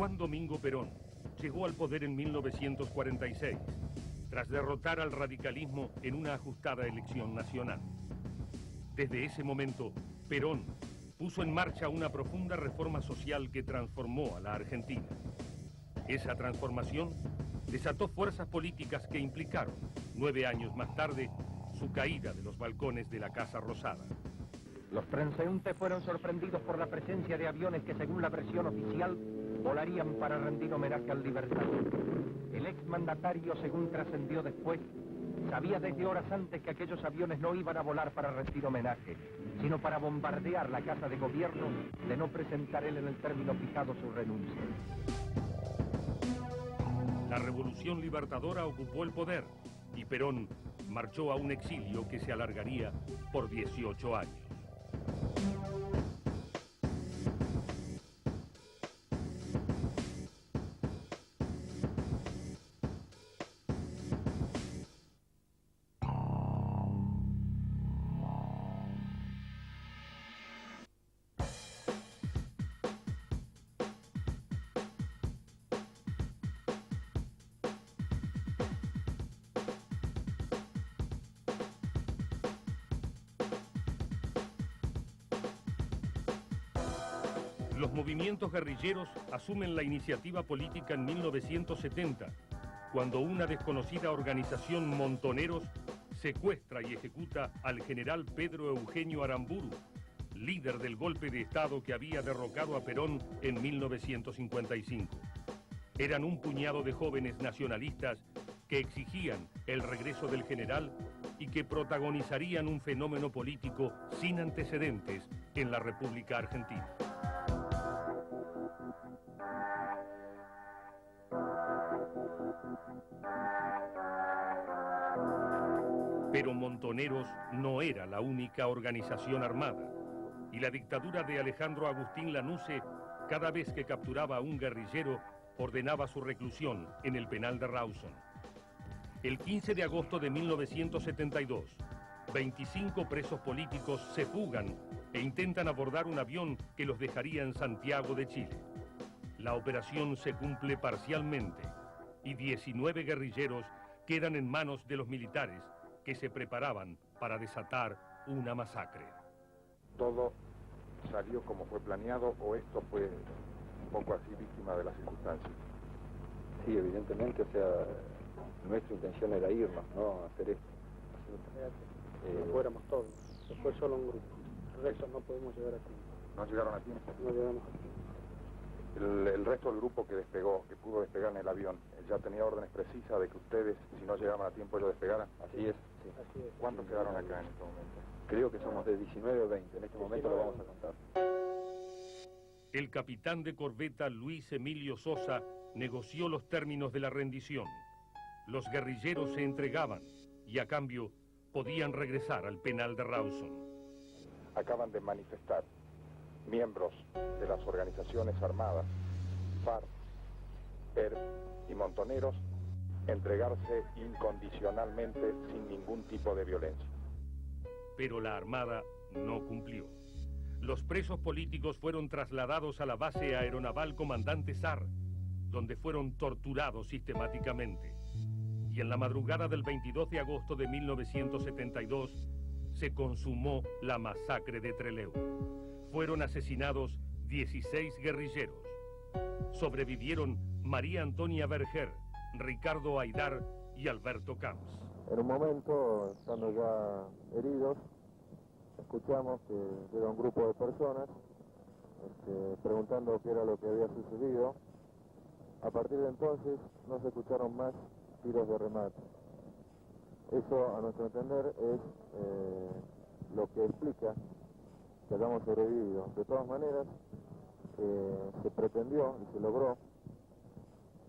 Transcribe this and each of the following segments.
Juan Domingo Perón llegó al poder en 1946, tras derrotar al radicalismo en una ajustada elección nacional. Desde ese momento, Perón puso en marcha una profunda reforma social que transformó a la Argentina. Esa transformación desató fuerzas políticas que implicaron, 9 años más tarde, su caída de los balcones de la Casa Rosada. Los transeúntes fueron sorprendidos por la presencia de aviones que, según la versión oficial, volarían para rendir homenaje al Libertador. El exmandatario, según trascendió después, sabía desde horas antes que aquellos aviones no iban a volar para rendir homenaje, sino para bombardear la Casa de Gobierno, de no presentar él en el término fijado su renuncia. La Revolución Libertadora ocupó el poder y Perón marchó a un exilio que se alargaría por 18 años. Los movimientos guerrilleros asumen la iniciativa política en 1970, cuando una desconocida organización Montoneros secuestra y ejecuta al general Pedro Eugenio Aramburu, líder del golpe de Estado que había derrocado a Perón en 1955. Eran un puñado de jóvenes nacionalistas que exigían el regreso del general y que protagonizarían un fenómeno político sin antecedentes en la República Argentina. Pero Montoneros no era la única organización armada, y la dictadura de Alejandro Agustín Lanusse, cada vez que capturaba a un guerrillero, ordenaba su reclusión en el penal de Rawson. El 15 de agosto de 1972, 25 presos políticos se fugan e intentan abordar un avión que los dejaría en Santiago de Chile. La operación se cumple parcialmente y 19 guerrilleros quedan en manos de los militares que se preparaban para desatar una masacre. ¿Todo salió como fue planeado o esto fue un poco así víctima de las circunstancias? Sí, evidentemente, o sea, nuestra intención era irnos, no hacer esto. No fuéramos todos, se fue solo un grupo, el resto no pudimos llegar a tiempo. ¿No llegaron a tiempo? No llegamos a tiempo. El resto del grupo que despegó, que pudo despegar en el avión, ya tenía órdenes precisas de que ustedes, si no llegaban a tiempo, ellos despegaran. Así es. Sí. Así es. ¿Cuántos quedaron acá en este momento? Creo que somos de 19 o 20, en este momento lo vamos a contar. El capitán de corbeta Luis Emilio Sosa negoció los términos de la rendición. Los guerrilleros se entregaban y a cambio podían regresar al penal de Rawson. Acaban de manifestar miembros de las organizaciones armadas, FARC, ERP y Montoneros, entregarse incondicionalmente sin ningún tipo de violencia. Pero la Armada no cumplió. Los presos políticos fueron trasladados a la base aeronaval Comandante Sar, donde fueron torturados sistemáticamente. Y en la madrugada del 22 de agosto de 1972 se consumó la masacre de Trelew. Fueron asesinados 16 guerrilleros. Sobrevivieron María Antonia Berger, Ricardo Aydar y Alberto Camps. En un momento, estando ya heridos, escuchamos que era un grupo de personas preguntando qué era lo que había sucedido. A partir de entonces no se escucharon más tiros de remate. Eso, a nuestro entender, es lo que explica que hayamos sobrevivido. De todas maneras, se pretendió y se logró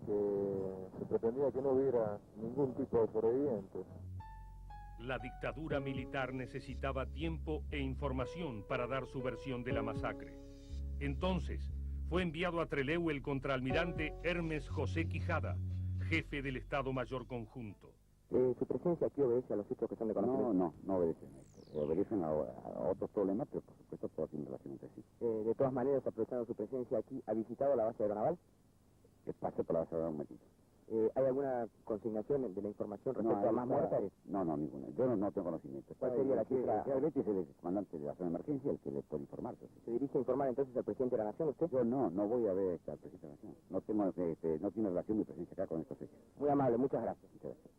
que se pretendía que no hubiera ningún tipo de sobrevivientes. La dictadura militar necesitaba tiempo e información para dar su versión de la masacre. Entonces, fue enviado a Trelew el contraalmirante Hermes José Quijada, jefe del Estado Mayor Conjunto. ¿Su presencia aquí obedece a los hechos que son de conocimiento? No obedecen a esto. Obedecen a otros problemas, pero por supuesto todos tienen relación entre sí. De todas maneras, aprovechando su presencia aquí, ¿ha visitado la base aeronaval? que pase por la base de un momentito. ¿Hay alguna consignación de la información respecto a más muertes? No, ninguna. Yo no tengo conocimiento. ¿Cuál sería la cifra? Betti es el comandante de la zona de emergencia, el que le puede informar. ¿Se dirige a informar entonces al presidente de la Nación usted? Yo no voy a ver al presidente de la Nación. No tiene relación mi presencia acá con estos hechos. Muy amable, muchas gracias. Muchas gracias.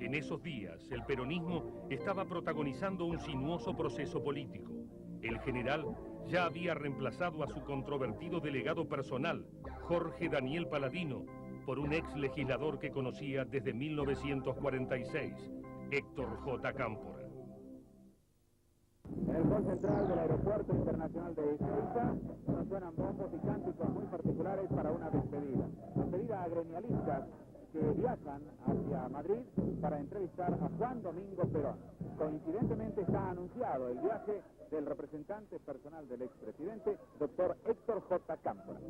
En esos días, el peronismo estaba protagonizando un sinuoso proceso político. El general ya había reemplazado a su controvertido delegado personal, Jorge Daniel Paladino, por un ex legislador que conocía desde 1946, Héctor J. Cámpora. En el hall central del Aeropuerto Internacional de Ezeiza nos suenan bombos y cánticos muy particulares para una despedida. Despedida a gremialistas que viajan hacia Madrid para entrevistar a Juan Domingo Perón. Coincidentemente está anunciado el viaje del representante personal del expresidente, doctor Héctor J. Cámpora.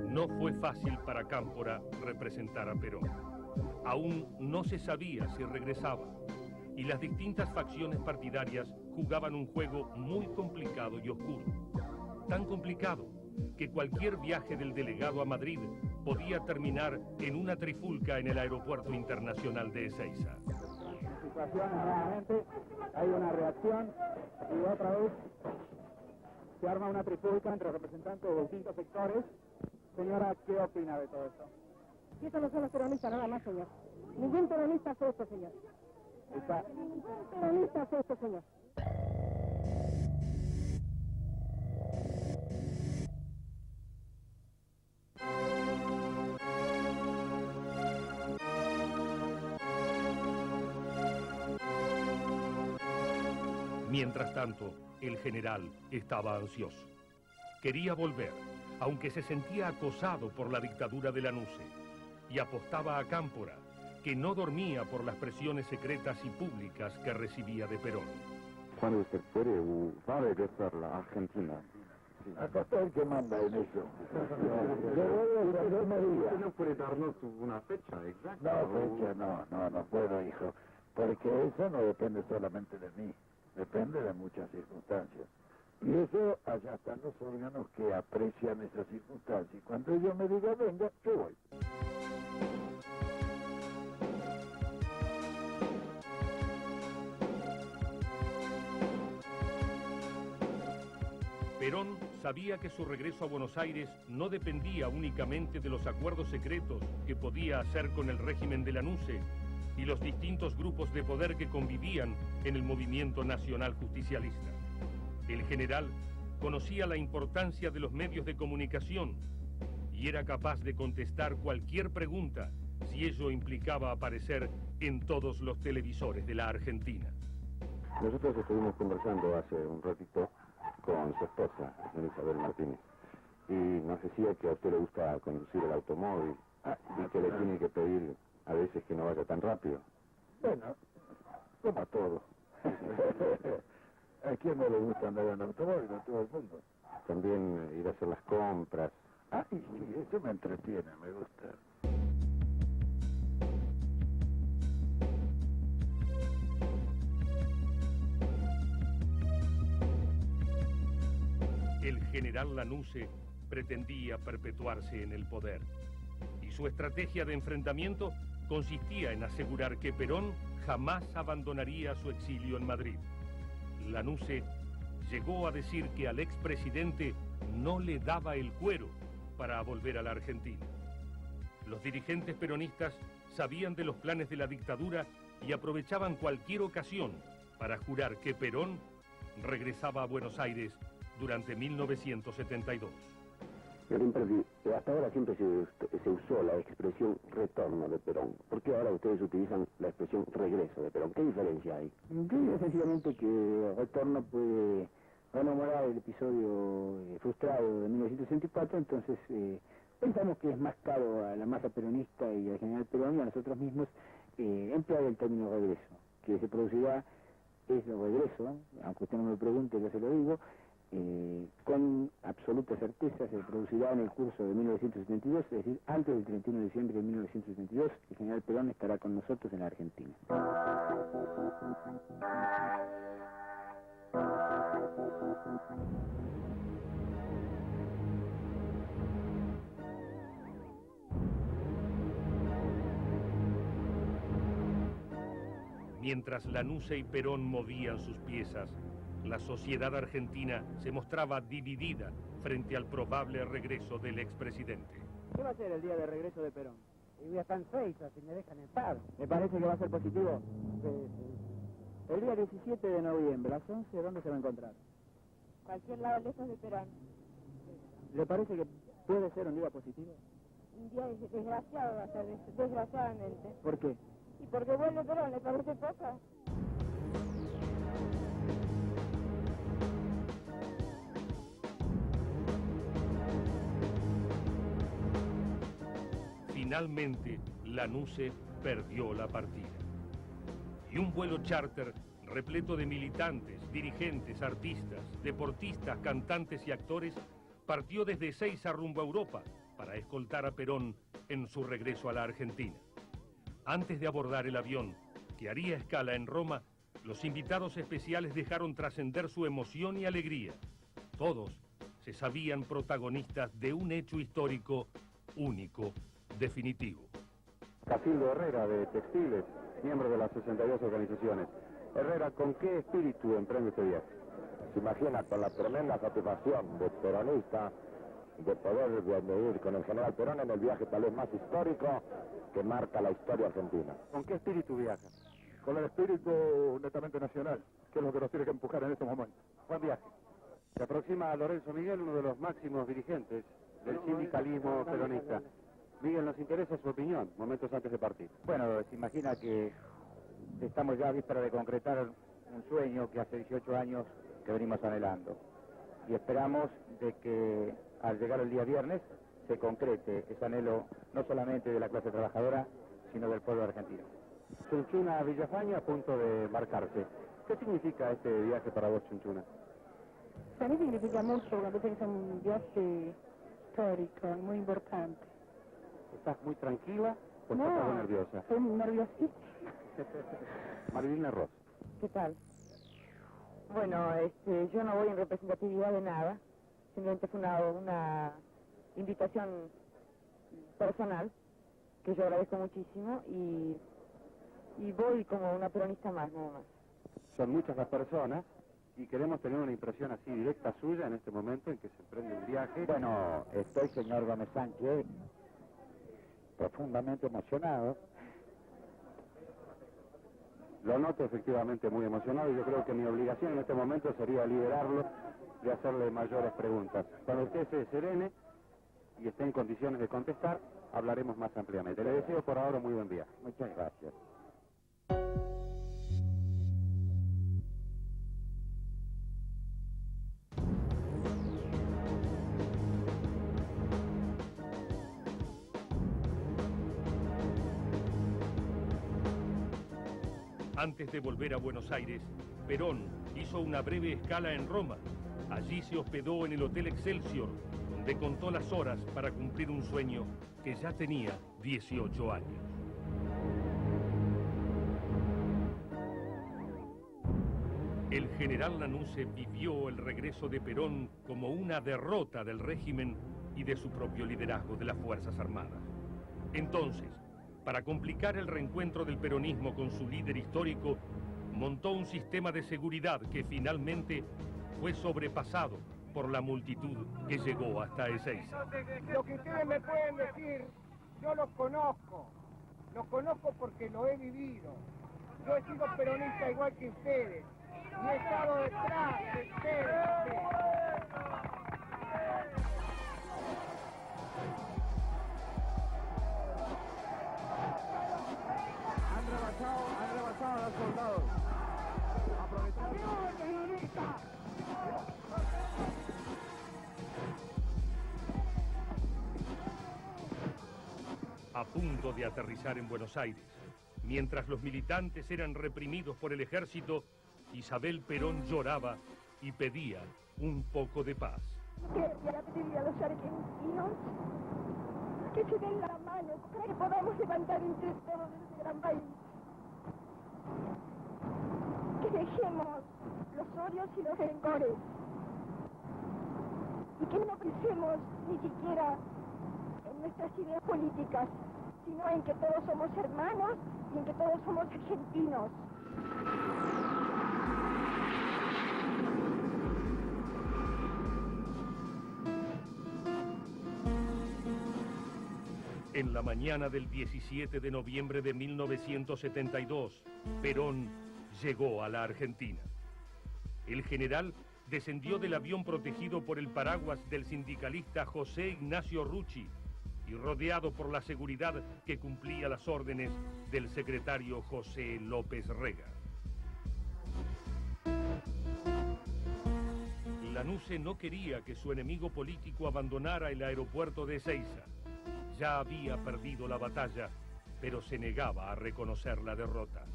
No fue fácil para Cámpora representar a Perón. Aún no se sabía si regresaba, y las distintas facciones partidarias jugaban un juego muy complicado y oscuro. Tan complicado que cualquier viaje del delegado a Madrid podía terminar en una trifulca en el Aeropuerto Internacional de Ezeiza. Situaciones nuevamente, hay una reacción y otra vez se arma una trifulca entre representantes de distintos sectores. Señora, ¿qué opina de todo esto? Y eso no son los peronistas nada más, señor. Ningún peronista hace esto, señor. Ningún peronista hace esto, señor. Mientras tanto, el general estaba ansioso. Quería volver, aunque se sentía acosado por la dictadura de Lanusse, y apostaba a Cámpora, que no dormía por las presiones secretas y públicas que recibía de Perón. Cuando usted puede va a regresar a la Argentina. Acá está el que manda en eso. Usted no puede darnos una fecha exacta. No puedo, hijo, porque eso no depende solamente de mí, depende de muchas circunstancias. Y eso, allá están los órganos que aprecian esas circunstancias. Y cuando yo me diga, venga, yo voy. Perón sabía que su regreso a Buenos Aires no dependía únicamente de los acuerdos secretos que podía hacer con el régimen de Lanusse y los distintos grupos de poder que convivían en el movimiento nacional justicialista. El general conocía la importancia de los medios de comunicación y era capaz de contestar cualquier pregunta si ello implicaba aparecer en todos los televisores de la Argentina. Nosotros estuvimos conversando hace un ratito con su esposa, Isabel Martínez, y nos decía que a usted le gusta conducir el automóvil y que le tiene que pedir a veces que no vaya tan rápido. Bueno, como a todo. ¿A quién no le gusta andar en automóvil? A todo el mundo. También ir a hacer las compras. Sí, eso me entretiene, me gusta. El general Lanusse pretendía perpetuarse en el poder, y su estrategia de enfrentamiento consistía en asegurar que Perón jamás abandonaría su exilio en Madrid. Lanusse llegó a decir que al expresidente no le daba el cuero para volver a la Argentina. Los dirigentes peronistas sabían de los planes de la dictadura y aprovechaban cualquier ocasión para jurar que Perón regresaba a Buenos Aires durante 1972. Hasta ahora siempre se usó la expresión retorno de Perón. ¿Por qué ahora ustedes utilizan la expresión regreso de Perón? ¿Qué diferencia hay? Sencillamente que retorno puede rememorar el episodio frustrado de 1964, entonces pensamos que es más caro a la masa peronista y al general Perón y a nosotros mismos emplear el término regreso, que se producirá es el regreso, aunque usted no me pregunte, yo se lo digo, con absoluta certeza se producirá en el curso de 1972, es decir, antes del 31 de diciembre de 1972, el general Perón estará con nosotros en la Argentina. Mientras Lanusse y Perón movían sus piezas, la sociedad argentina se mostraba dividida frente al probable regreso del expresidente. ¿Qué va a ser el día de regreso de Perón? Y voy a estar en Suiza, si me dejan en paz. ¿Me parece que va a ser positivo? Sí. El día 17 de noviembre, a las 11, ¿dónde se va a encontrar? Cualquier lado lejos de Perón. ¿Le parece que puede ser un día positivo? Un día desgraciado va a ser, desgraciadamente. ¿Por qué? ¿Y porque vuelve Perón? ¿Le parece poco? Finalmente, Lanusse perdió la partida. Y un vuelo charter repleto de militantes, dirigentes, artistas, deportistas, cantantes y actores partió desde Ezeiza rumbo a Europa para escoltar a Perón en su regreso a la Argentina. Antes de abordar el avión, que haría escala en Roma, los invitados especiales dejaron trascender su emoción y alegría. Todos se sabían protagonistas de un hecho histórico único, definitivo. Casildo Herrera, de Textiles, miembro de las 62 organizaciones. Herrera, ¿con qué espíritu emprende este viaje? Se imagina con la tremenda satisfacción de peronista de poder venir con el general Perón en el viaje tal vez más histórico que marca la historia argentina. ¿Con qué espíritu viaja? Con el espíritu netamente nacional, que es lo que nos tiene que empujar en estos momentos. Buen viaje. Se aproxima a Lorenzo Miguel, uno de los máximos dirigentes del sindicalismo peronista. Miguel, nos interesa su opinión, momentos antes de partir. Bueno, se imagina que estamos ya a víspera de concretar un sueño que hace 18 años que venimos anhelando. Y esperamos de que al llegar el día viernes se concrete ese anhelo no solamente de la clase trabajadora, sino del pueblo argentino. Chunchuna Villafaña a punto de embarcarse. ¿Qué significa este viaje para vos, Chunchuna? Para mí significa mucho, me parece que es un viaje histórico, muy importante. ¿Estás muy tranquila o estás algo nerviosa? Estoy nerviosísima. Marilina Ross. ¿Qué tal? Bueno, yo no voy en representatividad de nada, simplemente fue una invitación personal, que yo agradezco muchísimo, y voy como una peronista más, nada más. Son muchas las personas y queremos tener una impresión así directa suya en este momento en que se emprende un viaje. Bueno, estoy, señor Gómez Sánchez, profundamente emocionado. Lo noto efectivamente muy emocionado y yo creo que mi obligación en este momento sería liberarlo de hacerle mayores preguntas. Cuando usted se serene y esté en condiciones de contestar, hablaremos más ampliamente. Le deseo por ahora muy buen viaje. Muchas gracias. Antes de volver a Buenos Aires, Perón hizo una breve escala en Roma. Allí se hospedó en el Hotel Excelsior, donde contó las horas para cumplir un sueño que ya tenía 18 años. El general Lanusse vivió el regreso de Perón como una derrota del régimen y de su propio liderazgo de las Fuerzas Armadas. Entonces, para complicar el reencuentro del peronismo con su líder histórico, montó un sistema de seguridad que finalmente fue sobrepasado por la multitud que llegó hasta Ezeiza. Lo que ustedes me pueden decir, yo los conozco porque lo he vivido. Yo he sido peronista igual que ustedes y he estado detrás de ustedes. Han rebasado a los soldados. A punto de aterrizar en Buenos Aires, mientras los militantes eran reprimidos por el ejército, Isabel Perón lloraba y pedía un poco de paz. Quería pedirle a los argentinos que se den la mano para que podamos levantar entre todos este gran país. Que dejemos los odios y los rencores. Y que no pensemos ni siquiera en nuestras ideas políticas, sino en que todos somos hermanos y en que todos somos argentinos. En la mañana del 17 de noviembre de 1972, Perón llegó a la Argentina. El general descendió del avión protegido por el paraguas del sindicalista José Ignacio Rucci y rodeado por la seguridad que cumplía las órdenes del secretario José López Rega. Lanusse no quería que su enemigo político abandonara el aeropuerto de Ezeiza. Ya había perdido la batalla, pero se negaba a reconocer la derrota.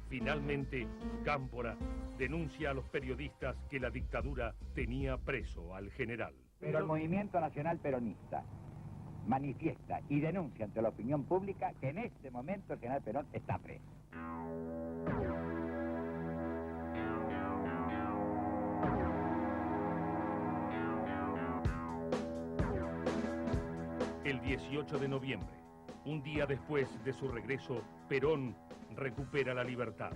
Finalmente, Cámpora denuncia a los periodistas que la dictadura tenía preso al general. Pero el Movimiento Nacional Peronista manifiesta y denuncia ante la opinión pública que en este momento el general Perón está preso. El 18 de noviembre, un día después de su regreso, Perón recupera la libertad.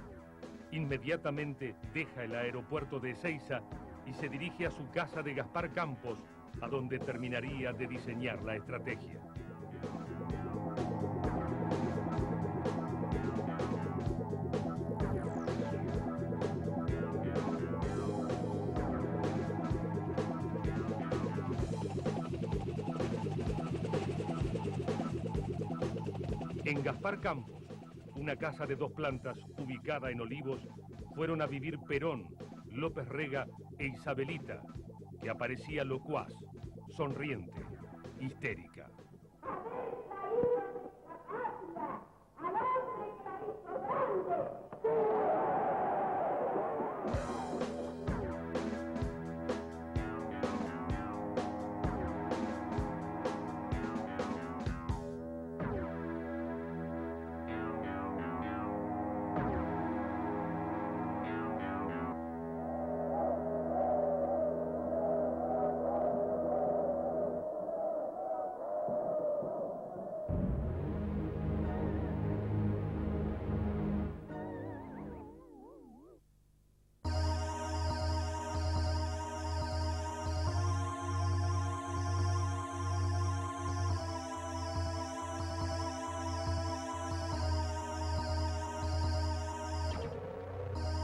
Inmediatamente deja el aeropuerto de Ezeiza y se dirige a su casa de Gaspar Campos, a donde terminaría de diseñar la estrategia. En Gaspar Campos, una casa de 2 plantas ubicada en Olivos, fueron a vivir Perón, López Rega e Isabelita, que aparecía locuaz, sonriente, histérica.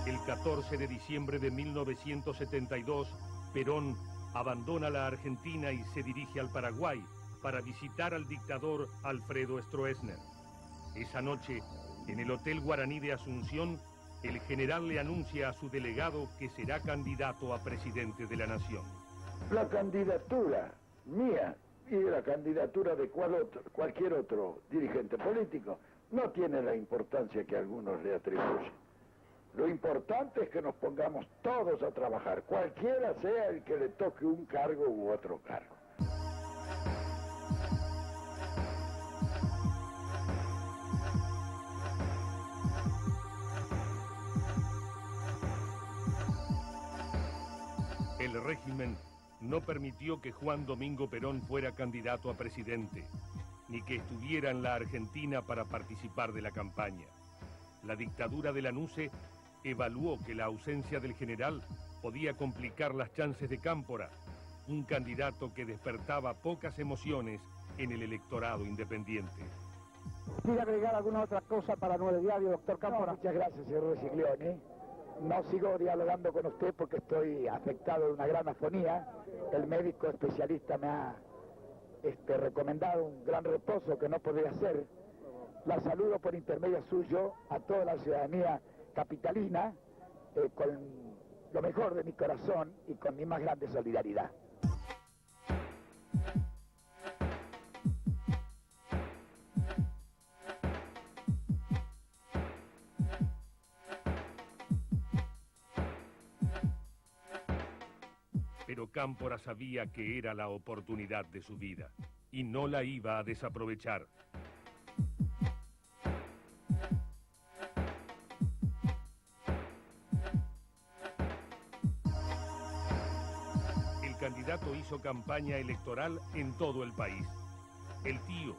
El 14 de diciembre de 1972, Perón abandona la Argentina y se dirige al Paraguay para visitar al dictador Alfredo Stroessner. Esa noche, en el Hotel Guaraní de Asunción, el general le anuncia a su delegado que será candidato a presidente de la nación. La candidatura mía y la candidatura de cualquier otro dirigente político no tiene la importancia que algunos le atribuyen. Lo importante es que nos pongamos todos a trabajar, cualquiera sea el que le toque un cargo u otro cargo. El régimen no permitió que Juan Domingo Perón fuera candidato a presidente, ni que estuviera en la Argentina para participar de la campaña. La dictadura de Lanusse evaluó que la ausencia del general podía complicar las chances de Cámpora, un candidato que despertaba pocas emociones en el electorado independiente. ¿Quiere agregar alguna otra cosa para Nuevo Diario, doctor Cámpora? No, muchas gracias, señor Rosiglione. No sigo dialogando con usted porque estoy afectado de una gran afonía. El médico especialista me ha recomendado un gran reposo que no podría hacer. La saludo por intermedio suyo a toda la ciudadanía capitalina, con lo mejor de mi corazón y con mi más grande solidaridad. Cámpora sabía que era la oportunidad de su vida y no la iba a desaprovechar. El candidato hizo campaña electoral en todo el país. El tío,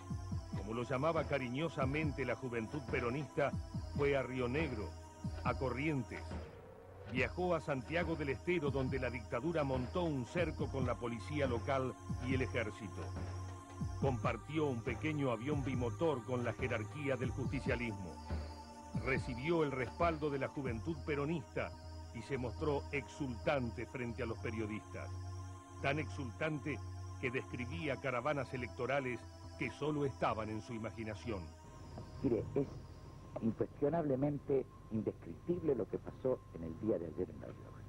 como lo llamaba cariñosamente la juventud peronista, fue a Río Negro, a Corrientes. Viajó a Santiago del Estero, donde la dictadura montó un cerco con la policía local y el ejército. Compartió un pequeño avión bimotor con la jerarquía del justicialismo. Recibió el respaldo de la juventud peronista y se mostró exultante frente a los periodistas. Tan exultante que describía caravanas electorales que solo estaban en su imaginación. Mire, es incuestionablemente indescriptible lo que pasó en el día de ayer en La Rioja.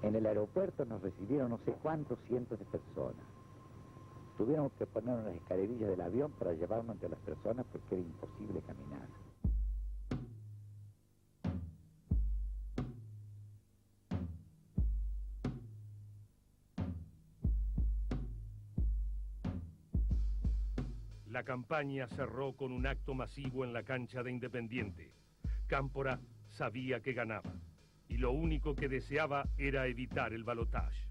En el aeropuerto nos recibieron no sé cuántos cientos de personas. Tuvieron que poner unas escalerillas del avión para llevarnos entre las personas porque era imposible caminar. La campaña cerró con un acto masivo en la cancha de Independiente. Cámpora sabía que ganaba y lo único que deseaba era evitar el balotaje.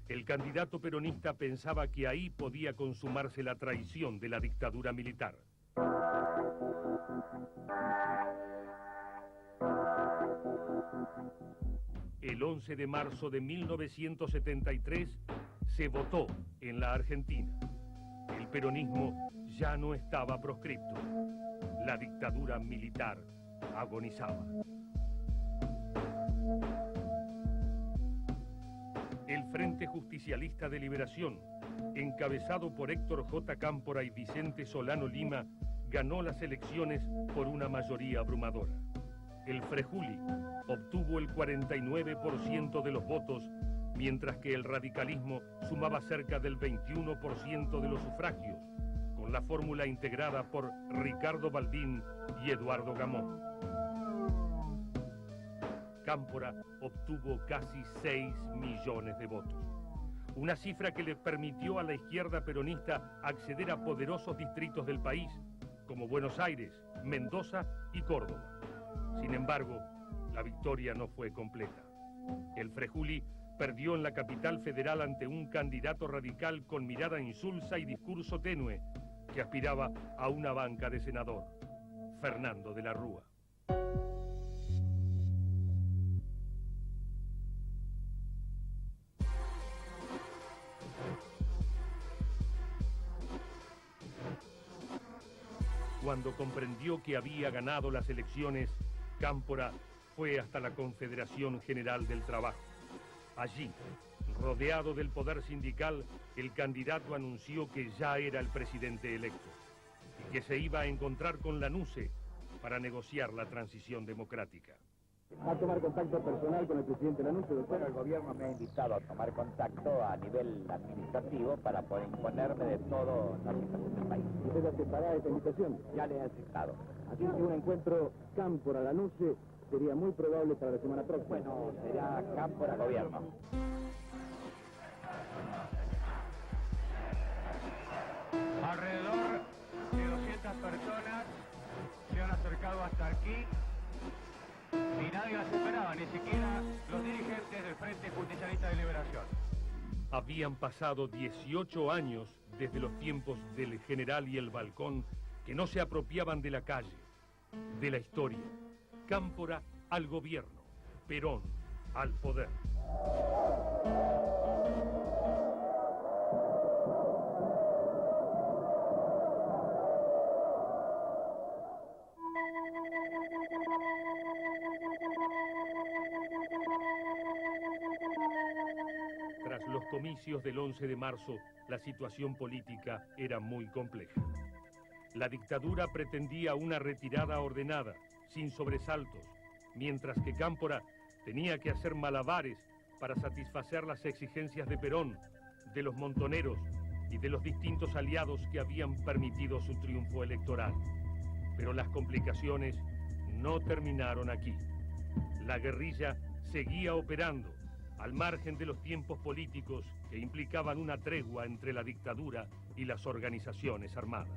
El candidato peronista pensaba que ahí podía consumarse la traición de la dictadura militar. El 11 de marzo de 1973 se votó en la Argentina. El peronismo ya no estaba proscripto. La dictadura militar agonizaba. El Frente Justicialista de Liberación, encabezado por Héctor J. Cámpora y Vicente Solano Lima, ganó las elecciones por una mayoría abrumadora. El Frejuli obtuvo el 49% de los votos, mientras que el radicalismo sumaba cerca del 21% de los sufragios, con la fórmula integrada por Ricardo Balbín y Eduardo Gamón. Cámpora obtuvo casi 6 millones de votos, una cifra que le permitió a la izquierda peronista acceder a poderosos distritos del país, como Buenos Aires, Mendoza y Córdoba. Sin embargo, la victoria no fue completa. El Frejuli perdió en la capital federal ante un candidato radical con mirada insulsa y discurso tenue, que aspiraba a una banca de senador, Fernando de la Rúa. Cuando comprendió que había ganado las elecciones, Cámpora fue hasta la Confederación General del Trabajo. Allí, rodeado del poder sindical, el candidato anunció que ya era el presidente electo y que se iba a encontrar con Lanusse para negociar la transición democrática. ¿Va a tomar contacto personal con el presidente Lanusse, doctor? Bueno, el gobierno me ha invitado a tomar contacto a nivel administrativo para poder imponerme de toda la situación del país. ¿Usted aceptará esta invitación? Ya le he aceptado. Así que un encuentro Cámpora-Lanusse sería muy probable para la semana próxima. Bueno, será Cámpora-Gobierno. Alrededor de 200 personas se han acercado hasta aquí y nadie las esperaba, ni siquiera los dirigentes del Frente Justicialista de Liberación. Habían pasado 18 años desde los tiempos del General y el Balcón, que no se apropiaban de la calle, de la historia. Cámpora al gobierno, Perón al poder. Tras los comicios del 11 de marzo, la situación política era muy compleja. La dictadura pretendía una retirada ordenada, sin sobresaltos, mientras que Cámpora tenía que hacer malabares para satisfacer las exigencias de Perón, de los montoneros y de los distintos aliados que habían permitido su triunfo electoral. Pero las complicaciones no terminaron aquí. La guerrilla seguía operando, al margen de los tiempos políticos que implicaban una tregua entre la dictadura y las organizaciones armadas.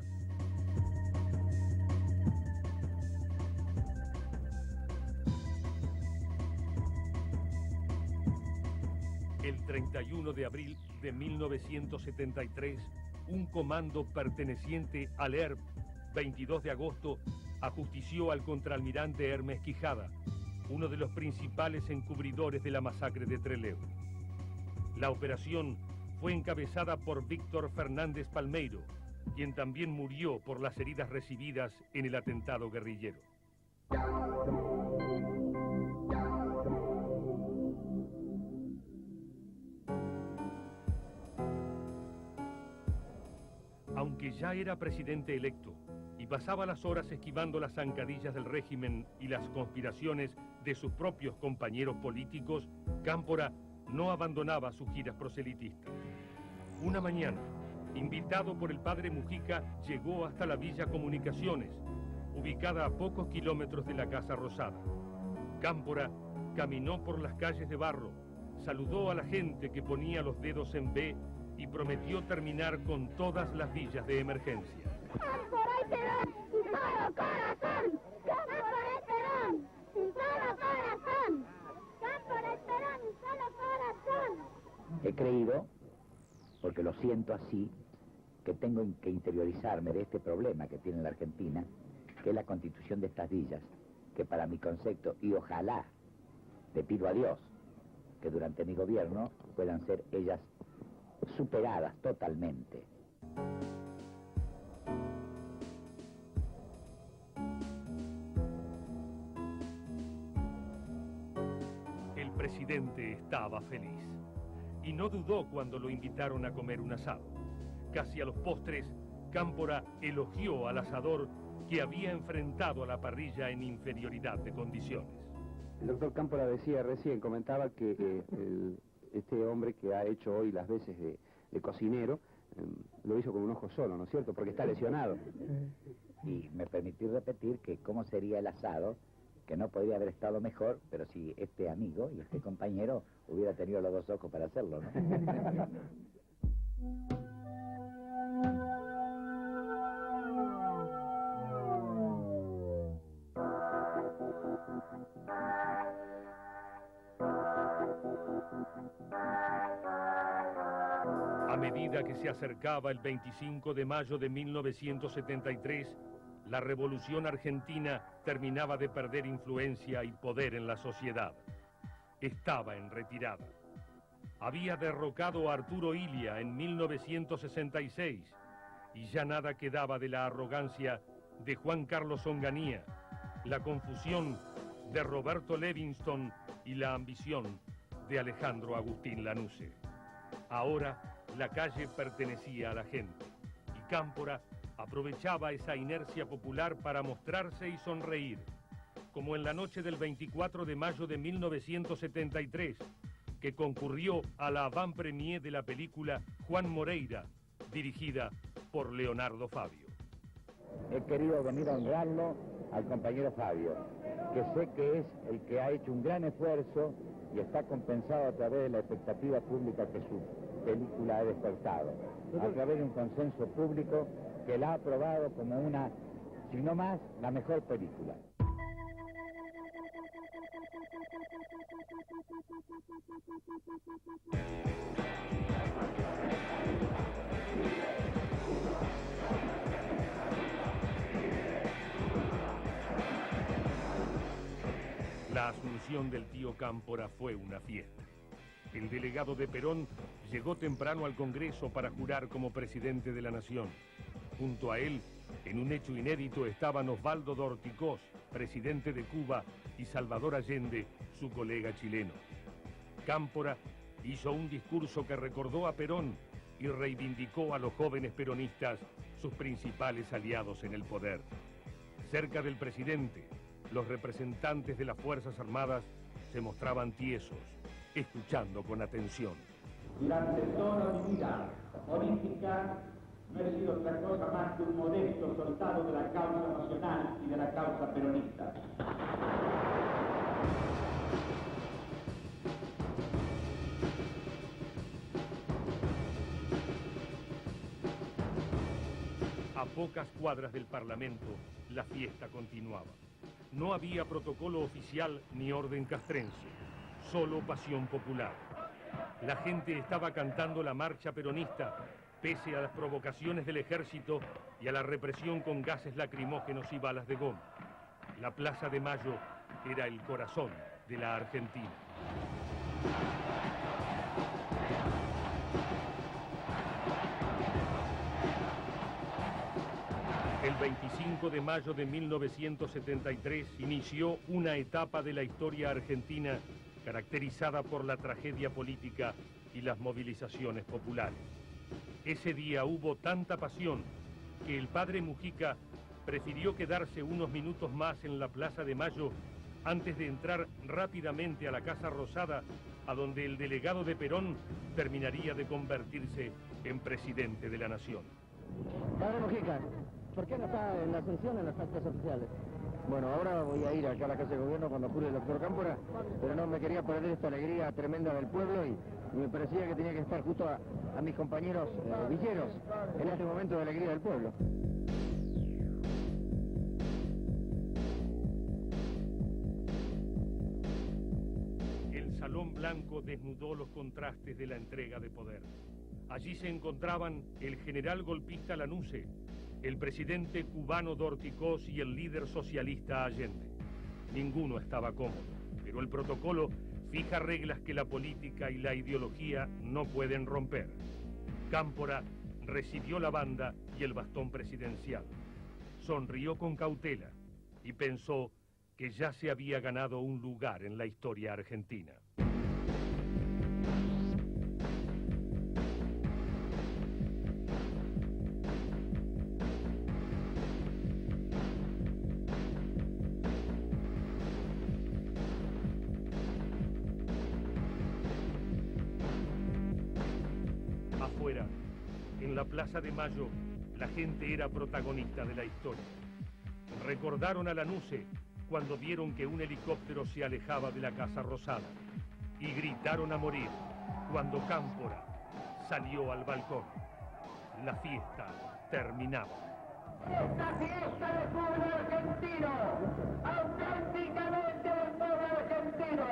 El 31 de abril de 1973, un comando perteneciente al ERP, 22 de agosto, ajustició al contraalmirante Hermes Quijada, uno de los principales encubridores de la masacre de Trelew. La operación fue encabezada por Víctor Fernández Palmeiro, quien también murió por las heridas recibidas en el atentado guerrillero. Aunque ya era presidente electo y pasaba las horas esquivando las zancadillas del régimen y las conspiraciones de sus propios compañeros políticos, Cámpora no abandonaba sus giras proselitistas. Una mañana, invitado por el padre Mujica, llegó hasta la Villa Comunicaciones, ubicada a pocos kilómetros de la Casa Rosada. Cámpora caminó por las calles de barro, saludó a la gente que ponía los dedos en B y prometió terminar con todas las villas de emergencia. ¡Cámpora y Perón, sin solo corazón! ¡Cámpora y Perón, sin solo corazón! ¡Cámpora y Perón, sin solo corazón! He creído, porque lo siento así, que tengo que interiorizarme de este problema que tiene la Argentina, que es la constitución de estas villas, que para mi concepto, y ojalá, le pido a Dios, que durante mi gobierno puedan ser ellas superadas totalmente. El presidente estaba feliz y no dudó cuando lo invitaron a comer un asado. Casi a los postres, Cámpora elogió al asador que había enfrentado a la parrilla en inferioridad de condiciones. El doctor Cámpora decía recién, comentaba que este hombre que ha hecho hoy las veces de cocinero, lo hizo con un ojo solo, ¿no es cierto? Porque está lesionado. Y me permití repetir que cómo sería el asado, que no podría haber estado mejor, pero si este amigo y este compañero hubiera tenido los dos ojos para hacerlo, ¿no? A medida que se acercaba el 25 de mayo de 1973, la revolución argentina terminaba de perder influencia y poder en la sociedad. Estaba en retirada. Había derrocado a Arturo Illia en 1966 y ya nada quedaba de la arrogancia de Juan Carlos Onganía, la confusión de Roberto Levingston y la ambición de Alejandro Agustín Lanusse. Ahora la calle pertenecía a la gente y Cámpora aprovechaba esa inercia popular para mostrarse y sonreír, como en la noche del 24 de mayo de 1973, que concurrió a la avant-première de la película Juan Moreira, dirigida por Leonardo Fabio. He querido venir a honrarlo al compañero Fabio, que sé que es el que ha hecho un gran esfuerzo y está compensado a través de la expectativa pública que su película ha despertado, a través de un consenso público que la ha aprobado como una, si no más, la mejor película. La asunción del tío Cámpora fue una fiesta. El delegado de Perón llegó temprano al Congreso para jurar como presidente de la Nación. Junto a él, en un hecho inédito, estaban Osvaldo Dorticós, presidente de Cuba, y Salvador Allende, su colega chileno. Cámpora hizo un discurso que recordó a Perón y reivindicó a los jóvenes peronistas, sus principales aliados en el poder. Cerca del presidente, los representantes de las Fuerzas Armadas se mostraban tiesos, escuchando con atención. Durante toda mi vida política no he sido otra cosa más que un modesto soldado de la causa nacional y de la causa peronista. pocas cuadras del Parlamento, la fiesta continuaba. No había protocolo oficial ni orden castrense, solo pasión popular. La gente estaba cantando la marcha peronista, pese a las provocaciones del ejército y a la represión con gases lacrimógenos y balas de goma. La Plaza de Mayo era el corazón de la Argentina. El 25 de mayo de 1973 inició una etapa de la historia argentina caracterizada por la tragedia política y las movilizaciones populares. Ese día hubo tanta pasión que el padre Mujica prefirió quedarse unos minutos más en la Plaza de Mayo antes de entrar rápidamente a la Casa Rosada, a donde el delegado de Perón terminaría de convertirse en presidente de la nación. Padre Mujica, ¿por qué no está en la sesión en los actos oficiales? Bueno, ahora voy a ir acá a la Casa de Gobierno cuando apure el doctor Cámpora, pero no me quería perder esta alegría tremenda del pueblo y me parecía que tenía que estar justo a mis compañeros villeros en este momento de alegría del pueblo. El Salón Blanco desnudó los contrastes de la entrega de poder. Allí se encontraban el general golpista Lanusse, el presidente cubano Dorticós y el líder socialista Allende. Ninguno estaba cómodo, pero el protocolo fija reglas que la política y la ideología no pueden romper. Cámpora recibió la banda y el bastón presidencial. Sonrió con cautela y pensó que ya se había ganado un lugar en la historia argentina. Afuera, en la Plaza de Mayo, la gente era protagonista de la historia. Recordaron a Lanusse cuando vieron que un helicóptero se alejaba de la Casa Rosada y gritaron a morir cuando Cámpora salió al balcón. La fiesta terminaba. ¡Esta fiesta del pueblo argentino! ¡Auténticamente del pueblo argentino!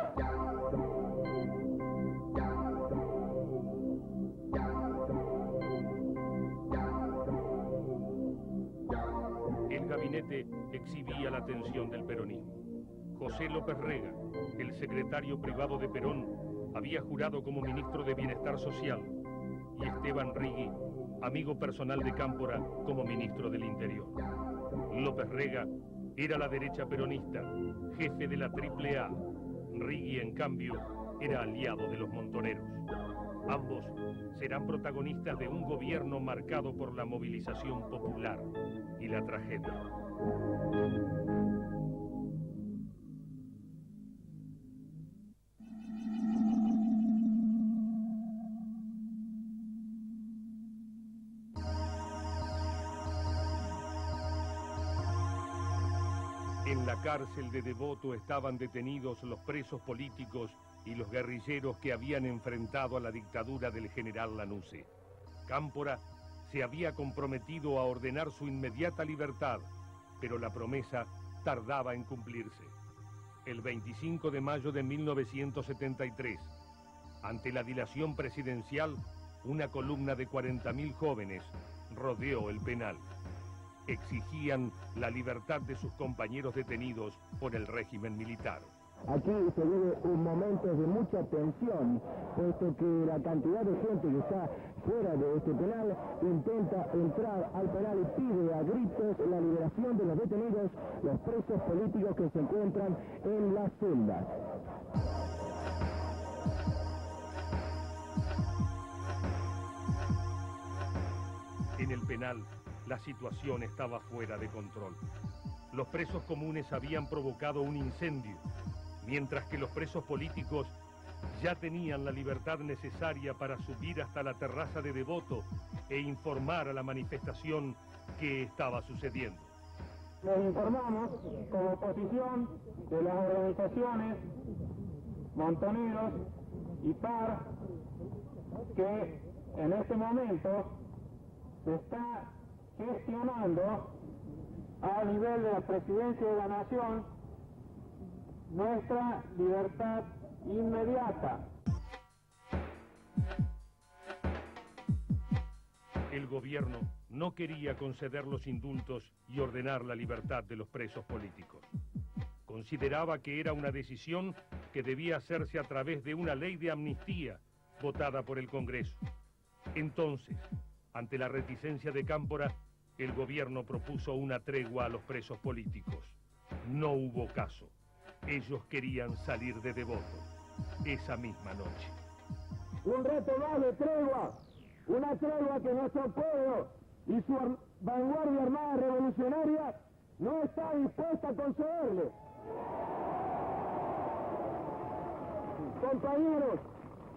El gabinete exhibía la tensión del peronismo. José López Rega, el secretario privado de Perón, había jurado como ministro de Bienestar Social, y Esteban Rigui, amigo personal de Cámpora, como ministro del Interior. López Rega era la derecha peronista, jefe de la AAA. Rigui, en cambio, era aliado de los montoneros. Ambos serán protagonistas de un gobierno marcado por la movilización popular y la tragedia. En la cárcel de Devoto estaban detenidos los presos políticos y los guerrilleros que habían enfrentado a la dictadura del general Lanusse. Cámpora se había comprometido a ordenar su inmediata libertad, pero la promesa tardaba en cumplirse. El 25 de mayo de 1973, ante la dilación presidencial, una columna de 40.000 jóvenes rodeó el penal. Exigían la libertad de sus compañeros detenidos por el régimen militar. Aquí se vive un momento de mucha tensión, puesto que la cantidad de gente que está fuera de este penal intenta entrar al penal y pide a gritos la liberación de los detenidos, los presos políticos que se encuentran en las celdas. En el penal, la situación estaba fuera de control. Los presos comunes habían provocado un incendio, mientras que los presos políticos ya tenían la libertad necesaria para subir hasta la terraza de Devoto e informar a la manifestación qué estaba sucediendo. Les informamos, como posición de las organizaciones Montoneros y PAR, que en este momento se está gestionando a nivel de la Presidencia de la Nación nuestra libertad inmediata. El gobierno no quería conceder los indultos y ordenar la libertad de los presos políticos. Consideraba que era una decisión que debía hacerse a través de una ley de amnistía votada por el Congreso. Entonces, ante la reticencia de Cámpora, el gobierno propuso una tregua a los presos políticos. No hubo caso. Ellos querían salir de Devoto esa misma noche. Un reto más de tregua, una tregua que nuestro pueblo y su vanguardia armada revolucionaria no está dispuesta a concederle. Compañeros,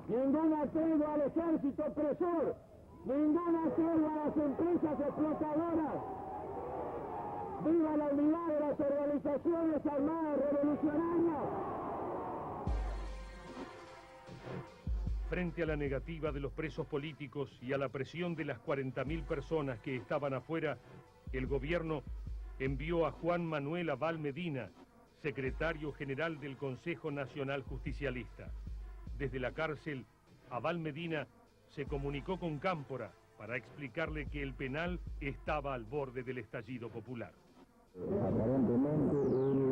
ninguna tregua al ejército opresor, ninguna tregua a las empresas explotadoras. ¡Viva la unidad de las organizaciones armadas revolucionarias! Frente a la negativa de los presos políticos y a la presión de las 40.000 personas que estaban afuera, el gobierno envió a Juan Manuel Abal Medina, secretario general del Consejo Nacional Justicialista. Desde la cárcel, Abal Medina se comunicó con Cámpora para explicarle que el penal estaba al borde del estallido popular. Aparentemente él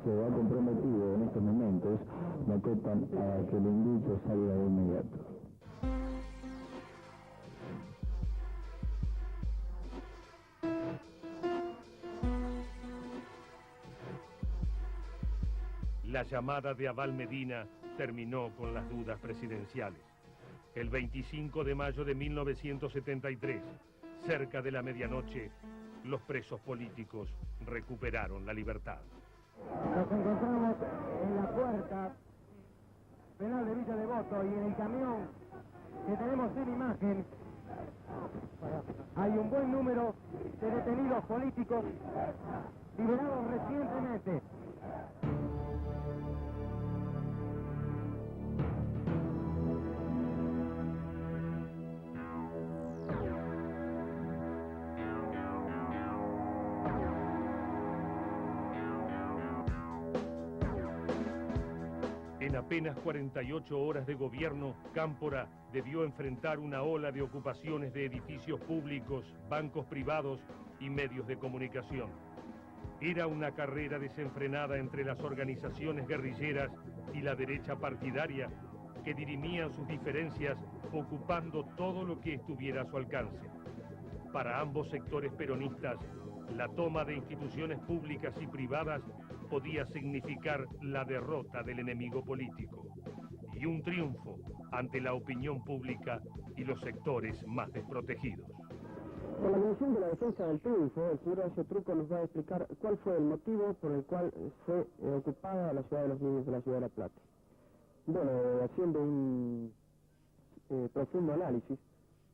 se ha comprometido en estos momentos, me acotan a que el indulto salga de inmediato. La llamada de Abal Medina terminó con las dudas presidenciales. El 25 de mayo de 1973, cerca de la medianoche, los presos políticos recuperaron la libertad. Nos encontramos en la puerta penal de Villa Devoto y en el camión que tenemos en imagen hay un buen número de detenidos políticos liberados recientemente. En apenas 48 horas de gobierno, Cámpora debió enfrentar una ola de ocupaciones de edificios públicos, bancos privados y medios de comunicación. Era una carrera desenfrenada entre las organizaciones guerrilleras y la derecha partidaria que dirimían sus diferencias ocupando todo lo que estuviera a su alcance. Para ambos sectores peronistas, la toma de instituciones públicas y privadas podía significar la derrota del enemigo político y un triunfo ante la opinión pública y los sectores más desprotegidos. Con la Comisión de la Defensa del Triunfo, el señor Horacio Truco nos va a explicar cuál fue el motivo por el cual fue ocupada la ciudad de los niños de la ciudad de La Plata. Bueno, haciendo un profundo análisis,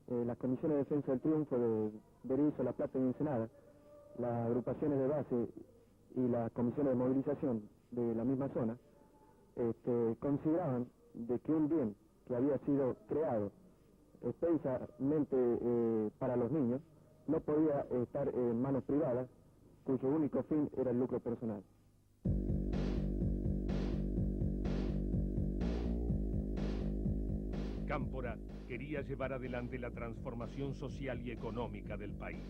las Comisiones de Defensa del Triunfo de Berizo, La Plata y Ensenada, las agrupaciones de base y las comisiones de movilización de la misma zona, consideraban de que un bien que había sido creado expresamente para los niños no podía estar en manos privadas, cuyo único fin era el lucro personal. Cámpora quería llevar adelante la transformación social y económica del país.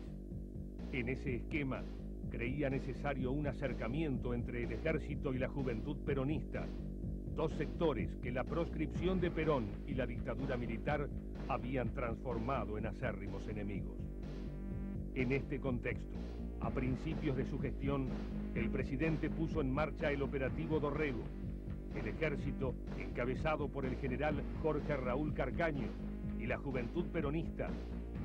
En ese esquema, creía necesario un acercamiento entre el ejército y la juventud peronista, dos sectores que la proscripción de Perón y la dictadura militar habían transformado en acérrimos enemigos. En este contexto, a principios de su gestión, el presidente puso en marcha el operativo Dorrego. El ejército, encabezado por el general Jorge Raúl Carcaño, y la juventud peronista,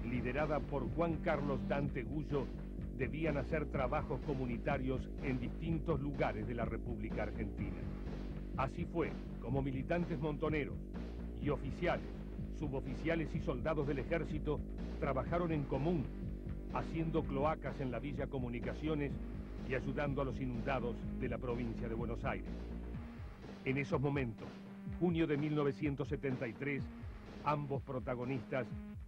liderada por Juan Carlos Dante Gullo, debían hacer trabajos comunitarios en distintos lugares de la República Argentina. Así fue como militantes montoneros y oficiales, suboficiales y soldados del ejército trabajaron en común, haciendo cloacas en la Villa Comunicaciones y ayudando a los inundados de la provincia de Buenos Aires. En esos momentos, junio de 1973, ambos protagonistas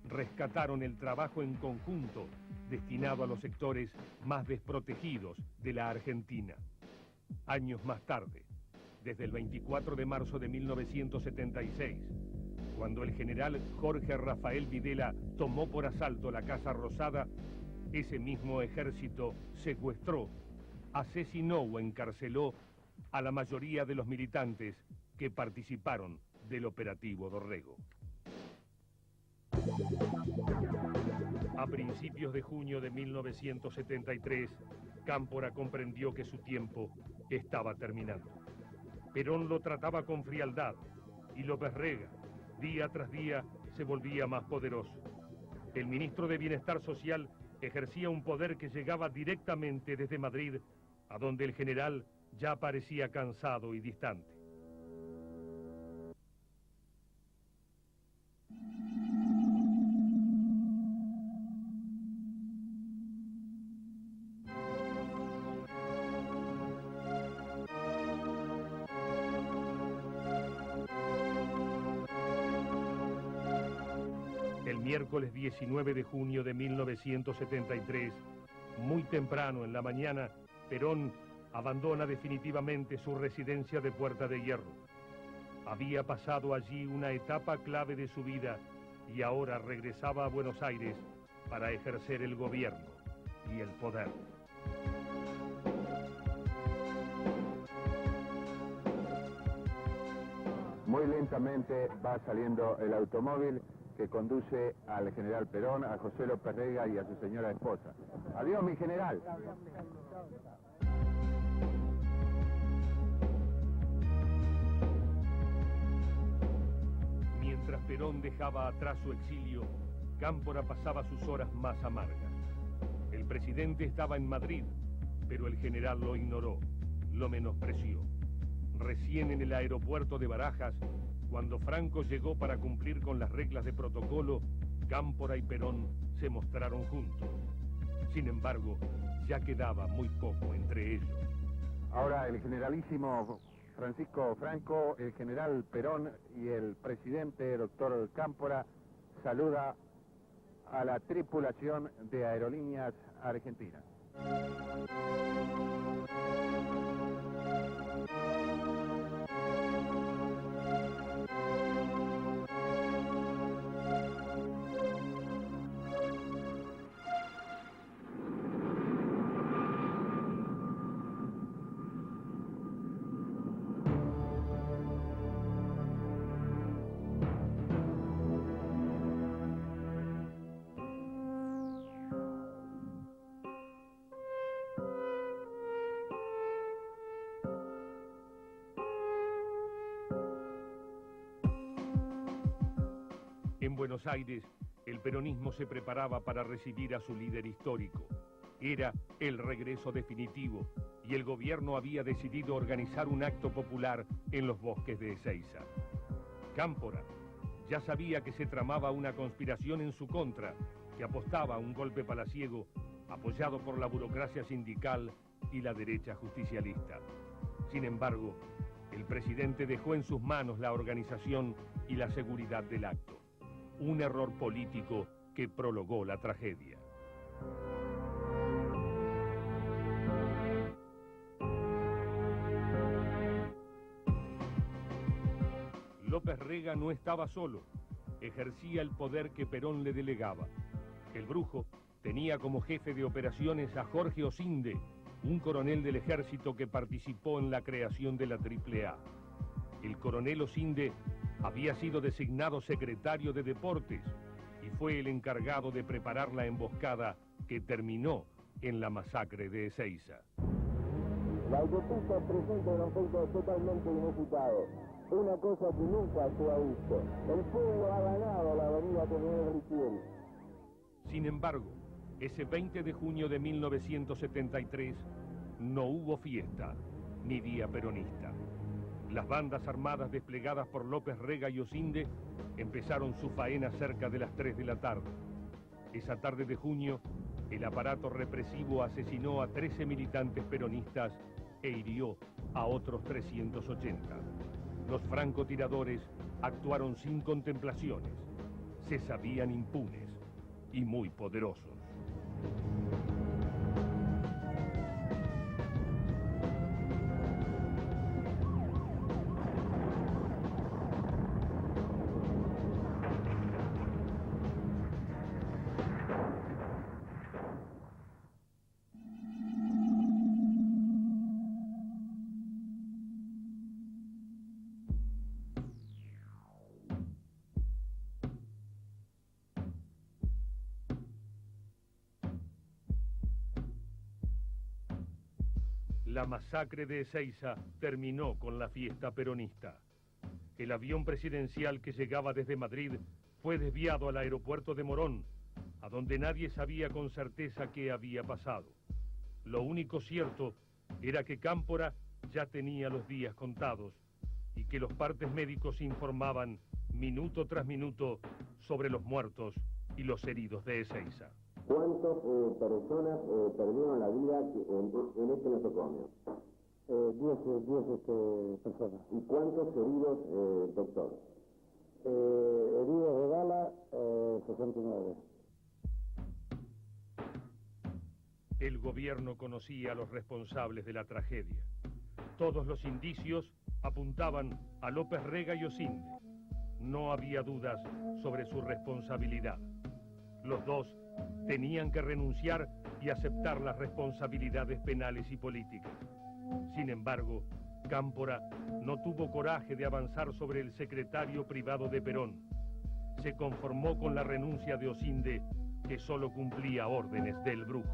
rescataron el trabajo en conjunto destinado a los sectores más desprotegidos de la Argentina. Años más tarde, desde el 24 de marzo de 1976, cuando el general Jorge Rafael Videla tomó por asalto la Casa Rosada, ese mismo ejército secuestró, asesinó o encarceló a la mayoría de los militantes que participaron del operativo Dorrego. A principios de junio de 1973, Cámpora comprendió que su tiempo estaba terminando. Perón lo trataba con frialdad y López Rega, día tras día, se volvía más poderoso. El ministro de Bienestar Social ejercía un poder que llegaba directamente desde Madrid, a donde el general ya parecía cansado y distante. El miércoles 19 de junio de 1973, muy temprano en la mañana, Perón abandona definitivamente su residencia de Puerta de Hierro. Había pasado allí una etapa clave de su vida y ahora regresaba a Buenos Aires para ejercer el gobierno y el poder. Muy lentamente va saliendo el automóvil que conduce al general Perón, a José López Rega y a su señora esposa. Adiós, mi general. Mientras Perón dejaba atrás su exilio, Cámpora pasaba sus horas más amargas. El presidente estaba en Madrid, pero el general lo ignoró, lo menospreció. Recién en el aeropuerto de Barajas, cuando Franco llegó para cumplir con las reglas de protocolo, Cámpora y Perón se mostraron juntos. Sin embargo, ya quedaba muy poco entre ellos. Ahora el generalísimo Francisco Franco, el general Perón y el presidente doctor Cámpora saluda a la tripulación de Aerolíneas Argentinas. En Buenos Aires, el peronismo se preparaba para recibir a su líder histórico. Era el regreso definitivo y el gobierno había decidido organizar un acto popular en los bosques de Ezeiza. Cámpora ya sabía que se tramaba una conspiración en su contra, que apostaba a un golpe palaciego apoyado por la burocracia sindical y la derecha justicialista. Sin embargo, el presidente dejó en sus manos la organización y la seguridad del acto. Un error político que prolongó la tragedia. López Rega no estaba solo, ejercía el poder que Perón le delegaba. El Brujo tenía como jefe de operaciones a Jorge Osinde, un coronel del ejército que participó en la creación de la AAA. El coronel Osinde había sido designado secretario de Deportes y fue el encargado de preparar la emboscada que terminó en la masacre de Ezeiza. La autopista presenta un efecto totalmente inusitado, una cosa que nunca se ha visto. El pueblo ha ganado la avenida General Richieri. Sin embargo, ese 20 de junio de 1973 no hubo fiesta ni día peronista. Las bandas armadas desplegadas por López Rega y Osinde empezaron su faena cerca de las 3 de la tarde. Esa tarde de junio, el aparato represivo asesinó a 13 militantes peronistas e hirió a otros 380. Los francotiradores actuaron sin contemplaciones. se sabían impunes y muy poderosos. La masacre de Ezeiza terminó con la fiesta peronista. El avión presidencial que llegaba desde Madrid fue desviado al aeropuerto de Morón, a donde nadie sabía con certeza qué había pasado. Lo único cierto era que Cámpora ya tenía los días contados y que los partes médicos informaban minuto tras minuto sobre los muertos y los heridos de Ezeiza. ¿Cuántas personas perdieron la vida en este nosocomio? 10 personas. ¿Y cuántos heridos, doctor? Heridos de bala, 69. El gobierno conocía a los responsables de la tragedia. Todos los indicios apuntaban a López Rega y Osinde. No había dudas sobre su responsabilidad. Los dos tenían que renunciar y aceptar las responsabilidades penales y políticas. Sin embargo, Cámpora no tuvo coraje de avanzar sobre el secretario privado de Perón. Se conformó con la renuncia de Osinde, que solo cumplía órdenes del brujo.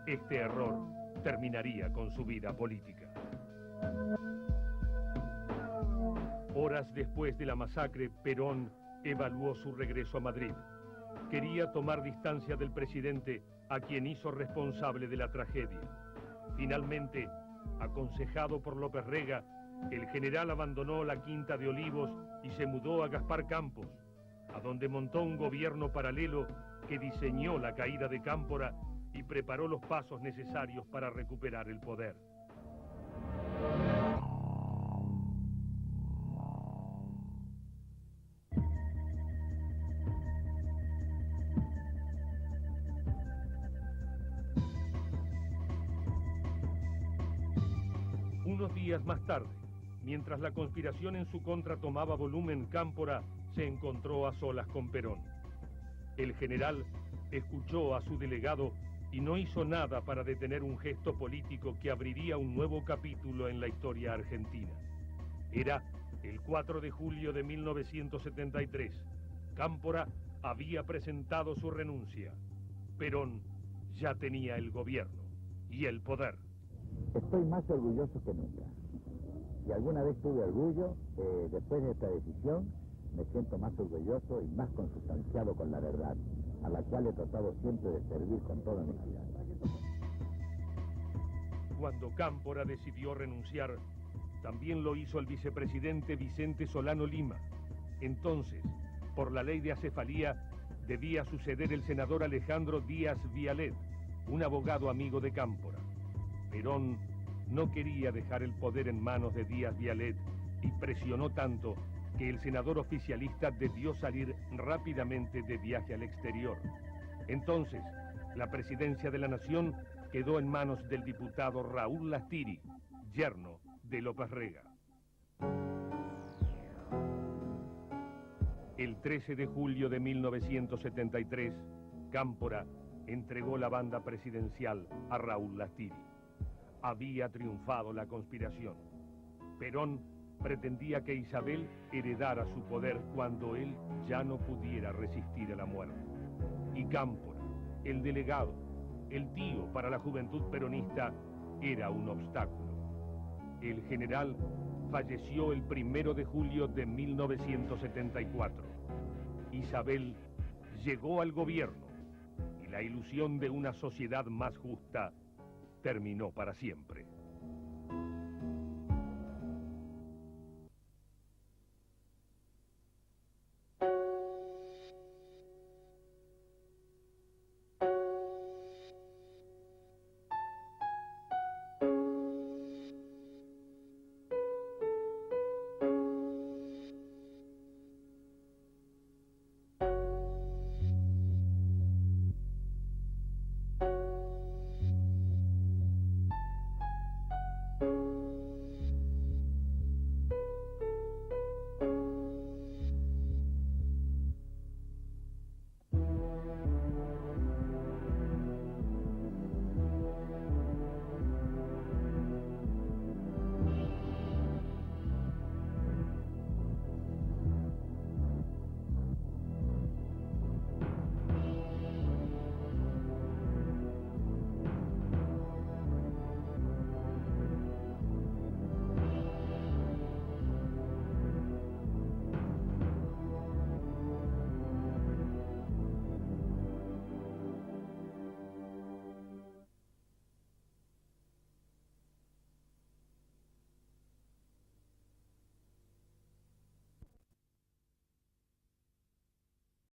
Este error terminaría con su vida política. Horas después de la masacre, Perón evaluó su regreso a Madrid. Quería tomar distancia del presidente, a quien hizo responsable de la tragedia. Finalmente, aconsejado por López Rega, el general abandonó la Quinta de Olivos y se mudó a Gaspar Campos, a donde montó un gobierno paralelo que diseñó la caída de Cámpora y preparó los pasos necesarios para recuperar el poder. Unos días más tarde, mientras la conspiración en su contra tomaba volumen, Cámpora se encontró a solas con Perón. El general escuchó a su delegado y no hizo nada para detener un gesto político que abriría un nuevo capítulo en la historia argentina. Era el 4 de julio de 1973. Cámpora había presentado su renuncia. Perón ya tenía el gobierno y el poder. Estoy más orgulloso que nunca. Si alguna vez tuve orgullo, después de esta decisión, me siento más orgulloso y más consustanciado con la verdad, a la cual he tratado siempre de servir con toda honestidad. Cuando Cámpora decidió renunciar, también lo hizo el vicepresidente Vicente Solano Lima. Entonces, por la ley de acefalía, debía suceder el senador Alejandro Díaz Vialet, un abogado amigo de Cámpora. Perón no quería dejar el poder en manos de Díaz Vialet y presionó tanto que el senador oficialista debió salir rápidamente de viaje al exterior. Entonces, la presidencia de la Nación quedó en manos del diputado Raúl Lastiri, yerno de López Rega. El 13 de julio de 1973, Cámpora entregó la banda presidencial a Raúl Lastiri. Había triunfado la conspiración. Perón pretendía que Isabel heredara su poder cuando él ya no pudiera resistir a la muerte. Y Cámpora, el delegado, el tío para la juventud peronista, era un obstáculo. El general falleció el 1 de julio de 1974. Isabel llegó al gobierno y la ilusión de una sociedad más justa terminó para siempre.